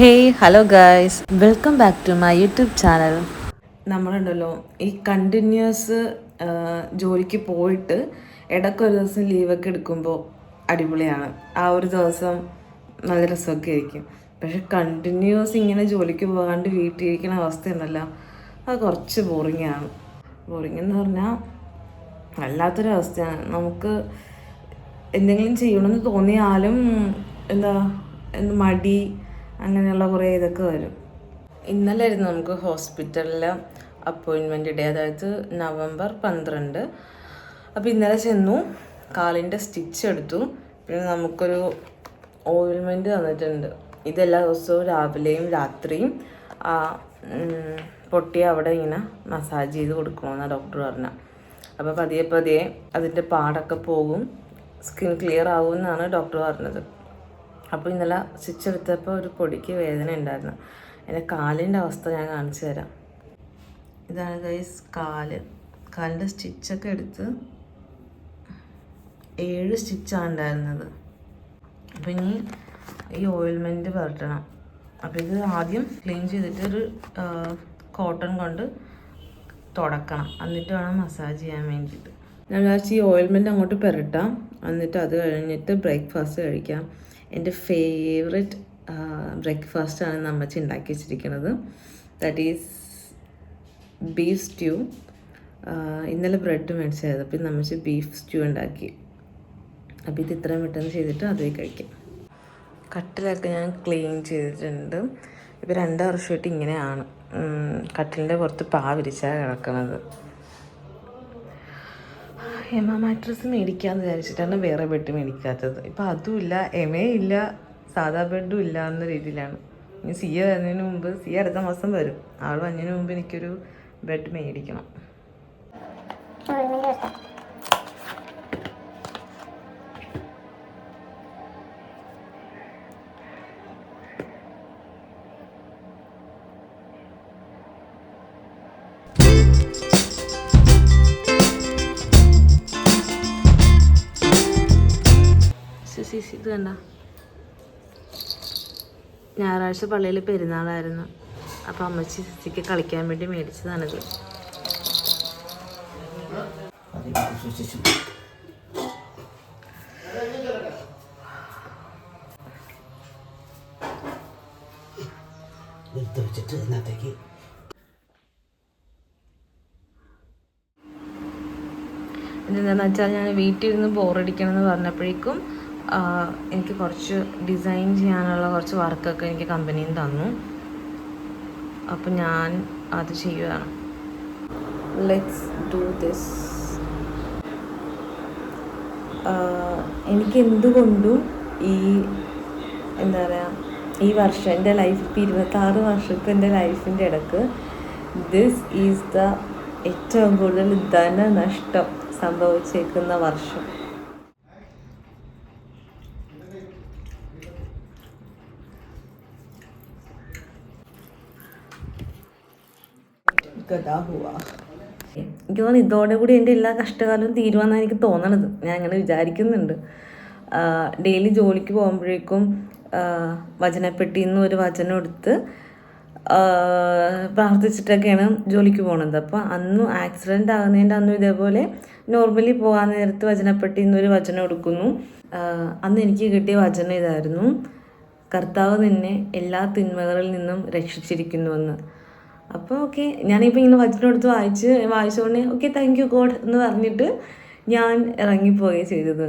Hey hello guys, welcome back to my YouTube channel. നമ്മളുണ്ടല്ലോ ഈ continuous ജോലിക്ക് പോയിട്ട് ഇടയ്ക്കൊരു ദിവസം ലീവൊക്കെ എടുക്കുമ്പോൾ അടിപൊളിയാണ്. ആ ഒരു ദിവസം നല്ല രസമൊക്കെ ആയിരിക്കും. പക്ഷെ കണ്ടിന്യൂസ് ഇങ്ങനെ ജോലിക്ക് പോകാണ്ട് വീട്ടിലിരിക്കുന്ന അവസ്ഥയുണ്ടല്ലോ, അത് കുറച്ച് ബോറിങ്ങാണ്. ബോറിങ് എന്ന് പറഞ്ഞാൽ വല്ലാത്തൊരവസ്ഥയാണ്. നമുക്ക് എന്തെങ്കിലും ചെയ്യണമെന്ന് തോന്നിയാലും എന്താ മടി അങ്ങനെയുള്ള കുറേ ഇതൊക്കെ വരും. ഇന്നലെ ആയിരുന്നു നമുക്ക് ഹോസ്പിറ്റലിൽ അപ്പോയിൻമെൻറ്റ് ഡേ, അതായത് നവംബർ 12. അപ്പോൾ ഇന്നലെ ചെന്നു, കാലിൻ്റെ സ്റ്റിച്ച് എടുത്തു. പിന്നെ നമുക്കൊരു ഓയിൽമെൻറ്റ് തന്നിട്ടുണ്ട്. ഇതെല്ലാ ദിവസവും രാവിലെയും രാത്രിയും പൊട്ടി അവിടെ ഇങ്ങനെ മസാജ് ചെയ്ത് കൊടുക്കണമെന്നാണ് ഡോക്ടർ പറഞ്ഞത്. അപ്പോൾ പതിയെ പതിയെ അതിൻ്റെ പാടൊക്കെ പോകും, സ്കിൻ ക്ലിയർ ആകുമെന്നാണ് ഡോക്ടർ പറഞ്ഞത്. അപ്പോൾ ഇന്നലെ സ്റ്റിച്ച് എടുത്തപ്പോൾ ഒരു പൊടിക്ക് വേദന ഉണ്ടായിരുന്നു. എൻ്റെ കാലിൻ്റെ അവസ്ഥ ഞാൻ കാണിച്ചു തരാം. ഇതാണ് ഗൈസ് കാലിൻ്റെ സ്റ്റിച്ചൊക്കെ എടുത്ത് 7 സ്റ്റിച്ചാണ് ഉണ്ടായിരുന്നത്. അപ്പോൾ ഇനി ഈ ഓയിൽമെൻറ്റ് പുരട്ടണം. അപ്പോൾ ഇത് ആദ്യം ക്ലീൻ ചെയ്തിട്ട് ഒരു കോട്ടൺ കൊണ്ട് തുടക്കണം, എന്നിട്ട് വേണം മസാജ് ചെയ്യാൻ വേണ്ടിയിട്ട്. ഞാൻ വിചാരിച്ചു ഈ ഓയിൽമെൻറ്റ് അങ്ങോട്ട് പുരട്ടാം, എന്നിട്ട് അത് കഴിഞ്ഞിട്ട് ബ്രേക്ക്ഫാസ്റ്റ് കഴിക്കാം. എൻ്റെ ഫേവററ്റ് ബ്രേക്ക്ഫാസ്റ്റാണ് അമ്മച്ചി ഉണ്ടാക്കി വെച്ചിരിക്കുന്നത്. That is beef stew. ഇന്നലെ ബ്രെഡ് മേടിച്ചായിരുന്നു, അപ്പം അമ്മച്ചി ബീഫ് സ്റ്റ്യൂ ഉണ്ടാക്കി. അപ്പോൾ ഇത് ഇത്രയും പെട്ടെന്ന് ചെയ്തിട്ട് അത് കഴിക്കാം. കട്ടിലൊക്കെ ഞാൻ ക്ലീൻ ചെയ്തിട്ടുണ്ട്. ഇപ്പോൾ 2 വർഷമായിട്ട് ഇങ്ങനെയാണ്. കട്ടിലിൻ്റെ പുറത്ത് വിരിച്ചാണ് കിടക്കുന്നത്. എമ മാട്രസ് മേടിക്കാമെന്ന് വിചാരിച്ചിട്ടാണ് വേറെ ബെഡ് മേടിക്കാത്തത്. ഇപ്പം അതുമില്ല, എമയില്ല, സാധാ ബെഡും ഇല്ല എന്ന രീതിയിലാണ്. ഇനി സിയ വരുന്നതിന് മുമ്പ്, സിയ അടുത്ത മാസം വരും, ആൾ വന്നതിന് മുമ്പ് എനിക്കൊരു ബെഡ് മേടിക്കണം. ഇത് കണ്ട, ഞായറാഴ്ച പള്ളിയിൽ പെരുന്നാളായിരുന്നു. അപ്പം അമ്മച്ചി സിസിക്ക് കളിക്കാൻ വേണ്ടി മേടിച്ചതാണിത്. എന്താണെന്ന് വെച്ചാൽ ഞാൻ വീട്ടിൽ ഇരുന്ന് ബോറടിക്കണം എന്ന് പറഞ്ഞപ്പോഴേക്കും എനിക്ക് കുറച്ച് ഡിസൈൻ ചെയ്യാനുള്ള കുറച്ച് വർക്കൊക്കെ എനിക്ക് കമ്പനിയിൽ നിന്ന് തന്നു. അപ്പം ഞാൻ അത് ചെയ്യുകയാണ്. Let's do this. എനിക്ക് എന്തുകൊണ്ടും ഈ എന്താ പറയുക, ഈ വർഷം എൻ്റെ ലൈഫ്, ഇപ്പോൾ 26 വർഷത്തെ എൻ്റെ ലൈഫിൻ്റെ ഇടയ്ക്ക് ദിസ് ഈസ് ദ ഏറ്റവും കൂടുതൽ ധനനഷ്ടം സംഭവിച്ചേക്കുന്ന വർഷം. എനിക്ക് തോന്നുന്നു ഇതോടെ കൂടി എൻ്റെ എല്ലാ കഷ്ടകാലവും തീരുവാന്നാണ് എനിക്ക് തോന്നണത്. ഞാൻ അങ്ങനെ വിചാരിക്കുന്നുണ്ട്. ഡെയിലി ജോലിക്ക് പോകുമ്പോഴേക്കും വചനപ്പെട്ടിയിൽ നിന്ന് ഒരു വചനം എടുത്ത് പ്രാർത്ഥിച്ചിട്ടൊക്കെയാണ് ജോലിക്ക് പോകുന്നത്. അപ്പോൾ അന്ന് ആക്സിഡൻ്റ് ആകുന്നതിൻ്റെ അന്നും ഇതേപോലെ നോർമലി പോകാൻ നേരത്ത് വചനപ്പെട്ടിയിൽ നിന്നൊരു വചനം എടുക്കുന്നു. അന്ന് എനിക്ക് കിട്ടിയ വചനം ഇതായിരുന്നു: കർത്താവ് നിന്നെ എല്ലാ തിന്മകളിൽ നിന്നും രക്ഷിച്ചിരിക്കുന്നുവെന്ന്. അപ്പോൾ ഓക്കെ, ഞാനിപ്പോൾ ഇങ്ങനെ വചനം എടുത്ത് വായിച്ചുകൊണ്ട് ഓക്കെ താങ്ക് യു ഗോഡ് എന്ന് പറഞ്ഞിട്ട് ഞാൻ ഇറങ്ങിപ്പോവുകയും ചെയ്തത്.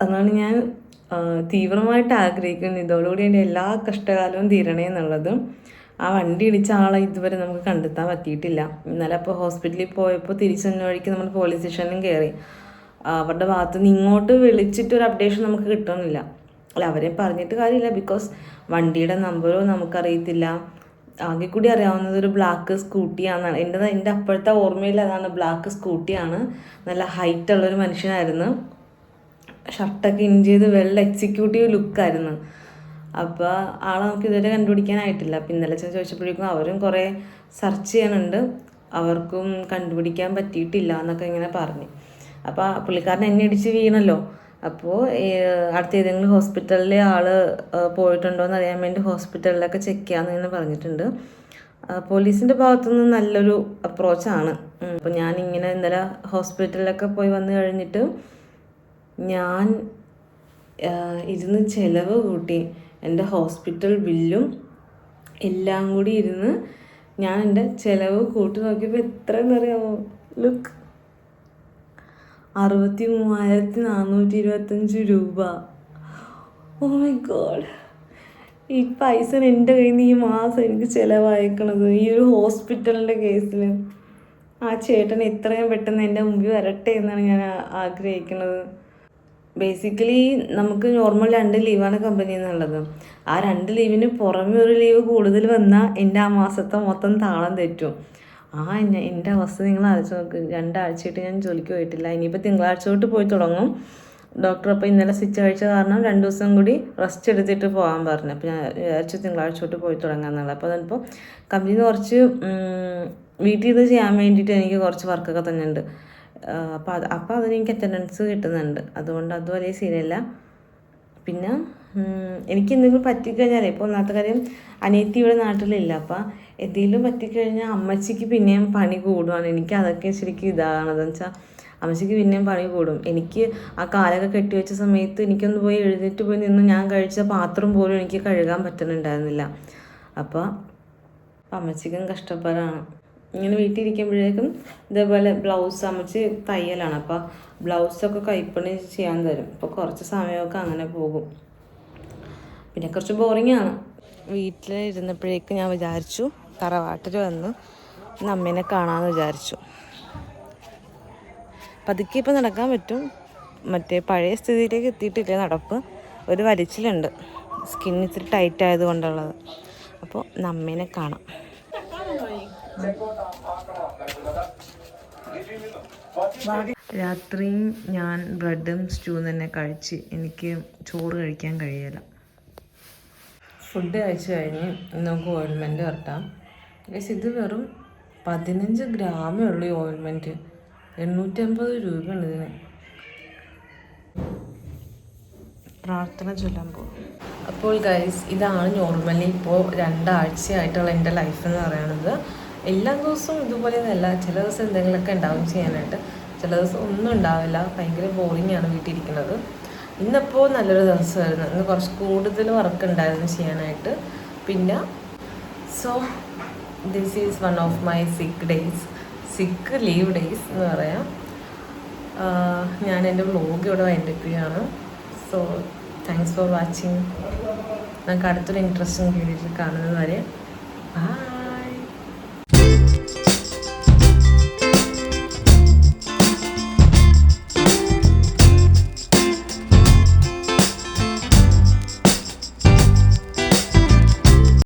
അതാണ് ഞാൻ തീവ്രമായിട്ട് ആഗ്രഹിക്കുന്നത്, ഇതോടുകൂടി എൻ്റെ എല്ലാ കഷ്ടകാലവും തീരണേ എന്നുള്ളത്. ആ വണ്ടി ഇടിച്ച ആളെ ഇതുവരെ നമുക്ക് കണ്ടെത്താൻ പറ്റിയിട്ടില്ല. ഇന്നലെ അപ്പോൾ ഹോസ്പിറ്റലിൽ പോയപ്പോൾ തിരിച്ചു വന്ന വഴിക്ക് നമ്മൾ പോലീസ് സ്റ്റേഷനിലും കയറി. അവരുടെ ഭാഗത്ത് നിന്ന് ഇങ്ങോട്ട് വിളിച്ചിട്ടൊരു അപ്ഡേഷൻ നമുക്ക് കിട്ടുന്നില്ല. അല്ല, അവരെ പറഞ്ഞിട്ട് കാര്യമില്ല, ബിക്കോസ് വണ്ടിയുടെ നമ്പറോ നമുക്കറിയത്തില്ല. ആകെ കൂടി അറിയാവുന്നത് ഒരു ബ്ലാക്ക് സ്കൂട്ടിയാണെന്നാണ് എൻ്റെ അപ്പോഴത്തെ ഓർമ്മയിൽ. അതാണ്, ബ്ലാക്ക് സ്കൂട്ടിയാണ്. നല്ല ഹൈറ്റുള്ളൊരു മനുഷ്യനായിരുന്നു, ഷർട്ടൊക്കെ ഇൻ ചെയ്ത് വെള്ള എക്സിക്യൂട്ടീവ് ലുക്കായിരുന്നു. അപ്പോൾ ആളെ നമുക്ക് ഇതുവരെ കണ്ടുപിടിക്കാനായിട്ടില്ല. അപ്പം ഇന്നലെ ചോദിച്ചപ്പോഴേക്കും അവരും കുറേ സെർച്ച് ചെയ്യാനുണ്ട്, അവർക്കും കണ്ടുപിടിക്കാൻ പറ്റിയിട്ടില്ല എന്നൊക്കെ ഇങ്ങനെ പറഞ്ഞു. അപ്പോൾ പുള്ളിക്കാരൻ എന്നെ ഇടിച്ച് വീണല്ലോ, അപ്പോൾ അടുത്ത ഏതെങ്കിലും ഹോസ്പിറ്റലിൽ ആൾ പോയിട്ടുണ്ടോ എന്ന് അറിയാൻ വേണ്ടി ഹോസ്പിറ്റലിലൊക്കെ ചെക്ക് ചെയ്യാമെന്ന് ഇങ്ങനെ പറഞ്ഞിട്ടുണ്ട്. പോലീസിൻ്റെ ഭാഗത്തുനിന്ന് നല്ലൊരു അപ്രോച്ചാണ്. അപ്പോൾ ഞാനിങ്ങനെ ഇന്നലെ ഹോസ്പിറ്റലിലൊക്കെ പോയി വന്നു കഴിഞ്ഞിട്ട് ഞാൻ ഇരുന്ന് ചിലവ് കൂട്ടി. എൻ്റെ ഹോസ്പിറ്റൽ ബില്ലും എല്ലാം കൂടി ഇരുന്ന് ഞാൻ എൻ്റെ ചിലവ് കൂട്ടി നോക്കിയപ്പോൾ എത്രയെന്ന് അറിയാമോ? ലുക്ക്, 63,425 രൂപ. ഓ മൈ ഗോഡ്, ഈ പൈസ എൻ്റെ കയ്യിൽ നിന്ന് ഈ മാസം എനിക്ക് ചിലവായിക്കണത് ഈ ഒരു ഹോസ്പിറ്റലിൻ്റെ കേസിൽ. ആ ചേട്ടൻ എത്രയും പെട്ടെന്ന് എൻ്റെ മുമ്പിൽ വരട്ടെ എന്നാണ് ഞാൻ ആഗ്രഹിക്കുന്നത്. ബേസിക്കലി നമുക്ക് നോർമൽ 2 ലീവാണ് കമ്പനിയിൽ നിന്നുള്ളത്. ആ 2 ലീവിന് പുറമെ ഒരു ലീവ് കൂടുതൽ വന്നാൽ എൻ്റെ ആ മാസത്തെ മൊത്തം താളം തെറ്റും. എൻ്റെ അവസ്ഥ നിങ്ങൾ ആലോചിച്ച് നോക്ക്. 2 ആഴ്ചയായിട്ട് ഞാൻ ജോലിക്ക് പോയിട്ടില്ല. ഇനിയിപ്പോൾ തിങ്കളാഴ്ച തൊട്ട് പോയി തുടങ്ങും. ഡോക്ടർ അപ്പോൾ ഇന്നലെ സ്റ്റിച്ച് കഴിച്ച കാരണം 2 ദിവസം കൂടി റെസ്റ്റ് എടുത്തിട്ട് പോകാൻ പറഞ്ഞു. അപ്പോൾ ഞാൻ വിചാരിച്ചു തിങ്കളാഴ്ച തൊട്ട് പോയി തുടങ്ങാമെന്നുള്ളത്. അപ്പോൾ അതിപ്പോൾ കമ്പനിയിൽ നിന്ന് കുറച്ച് വീട്ടിൽ നിന്ന് ചെയ്യാൻ വേണ്ടിയിട്ട് എനിക്ക് കുറച്ച് വർക്കൊക്കെ തന്നെ ഉണ്ട്. അപ്പോൾ അതിന് എനിക്ക് അറ്റൻഡൻസ് കിട്ടുന്നുണ്ട്. അതുകൊണ്ട് അത് വലിയ സീനില്ല. പിന്നെ എനിക്ക് എന്തെങ്കിലും പറ്റിക്കഴിഞ്ഞാൽ, ഇപ്പോൾ ഒന്നാമത്തെ കാര്യം അനിയത്തി ഇവിടെ നാട്ടിലില്ല. അപ്പോൾ എന്തെങ്കിലും പറ്റിക്കഴിഞ്ഞാൽ അമ്മച്ചിക്ക് പിന്നെയും പണി കൂടുകയാണ്. എനിക്ക് അതൊക്കെ ശരിക്കും ഇതാകണതെന്ന് വെച്ചാൽ അമ്മച്ചിക്ക് പിന്നെയും പണി കൂടും. എനിക്ക് ആ കാലൊക്കെ കെട്ടിവെച്ച സമയത്ത് എനിക്കൊന്ന് പോയി എഴുന്നേറ്റ് പോയി നിന്ന് ഞാൻ കഴിച്ച പാത്രം പോലും എനിക്ക് കഴുകാൻ പറ്റുന്നുണ്ടായിരുന്നില്ല. അപ്പോൾ അമ്മച്ചിക്കും കഷ്ടപ്പാടാണ്. ഇങ്ങനെ വീട്ടിലിരിക്കുമ്പോഴേക്കും ഇതേപോലെ ബ്ലൗസ് അമ്മച്ചി തയ്യലാണ്. അപ്പോൾ ബ്ലൗസൊക്കെ കൈപ്പണി ചെയ്യാൻ തരും. അപ്പോൾ കുറച്ച് സമയമൊക്കെ അങ്ങനെ പോകും. പിന്നെ കുറച്ച് ബോറിങ്ങാണ്. വീട്ടിലിരുന്നപ്പോഴേക്ക് ഞാൻ വിചാരിച്ചു തറവാട്ടിൽ വന്ന് അമ്മേനെ കാണാമെന്ന് വിചാരിച്ചു. പതുക്കെ ഇപ്പോൾ നടക്കാൻ പറ്റും. മറ്റേ പഴയ സ്ഥിതിയിലേക്ക് എത്തിയിട്ടില്ല നടപ്പ്. ഒരു വലിച്ചിലുണ്ട്, സ്കിൻ ഇത്തിരി ടൈറ്റ് ആയതുകൊണ്ടുള്ളത്. അപ്പോൾ അമ്മേനെ കാണാം. രാത്രിയും ഞാൻ ബ്രെഡും സ്റ്റൂവും തന്നെ കഴിച്ച്. എനിക്ക് ചോറ് കഴിക്കാൻ കഴിയില്ല. ഫുഡ് കഴിച്ച് കഴിഞ്ഞ് നമുക്ക് ഓയിൽമെൻറ്റ് വരട്ടാം. ഇത് വെറും 15 ഗ്രാമേ ഉള്ളൂ ഈ ഓയിൽമെൻറ്റ്. 850 രൂപയാണ് ഇതിന്. പ്രാർത്ഥന ചൊല്ലാൻ പോകും. അപ്പോൾ ഗൈസ്, ഇതാണ് നോർമലി ഇപ്പോൾ 2 ആഴ്ചയായിട്ടുള്ള എൻ്റെ ലൈഫ് എന്ന് പറയുന്നത്. എല്ലാ ദിവസവും ഇതുപോലെ ഒന്നല്ല. ചില ദിവസം എന്തെങ്കിലുമൊക്കെ ഉണ്ടാവും ചെയ്യാനായിട്ട്, ചില ദിവസം ഒന്നും ഉണ്ടാവില്ല. ഭയങ്കര ബോറിങ്ങാണ് വീട്ടിലിരിക്കുന്നത്. ഇന്നിപ്പോൾ നല്ലൊരു ദിവസമായിരുന്നു. ഇന്ന് കുറച്ച് കൂടുതൽ വർക്ക് ഉണ്ടായിരുന്നു ചെയ്യാനായിട്ട്. പിന്നെ this is one of my സിക്ക് ലീവ് ഡേയ്സ് എന്ന് പറയാം. ഞാൻ എൻ്റെ വ്ലോഗ് ഇവിടെ വൈൻഡപ്പ് ചെയ്യുകയാണ്. So thanks for watching. നമുക്ക് അടുത്തൊരു ഇൻട്രസ്റ്റിംഗ് വീഡിയോയിൽ കാണുന്നത് വരെ ബൈ.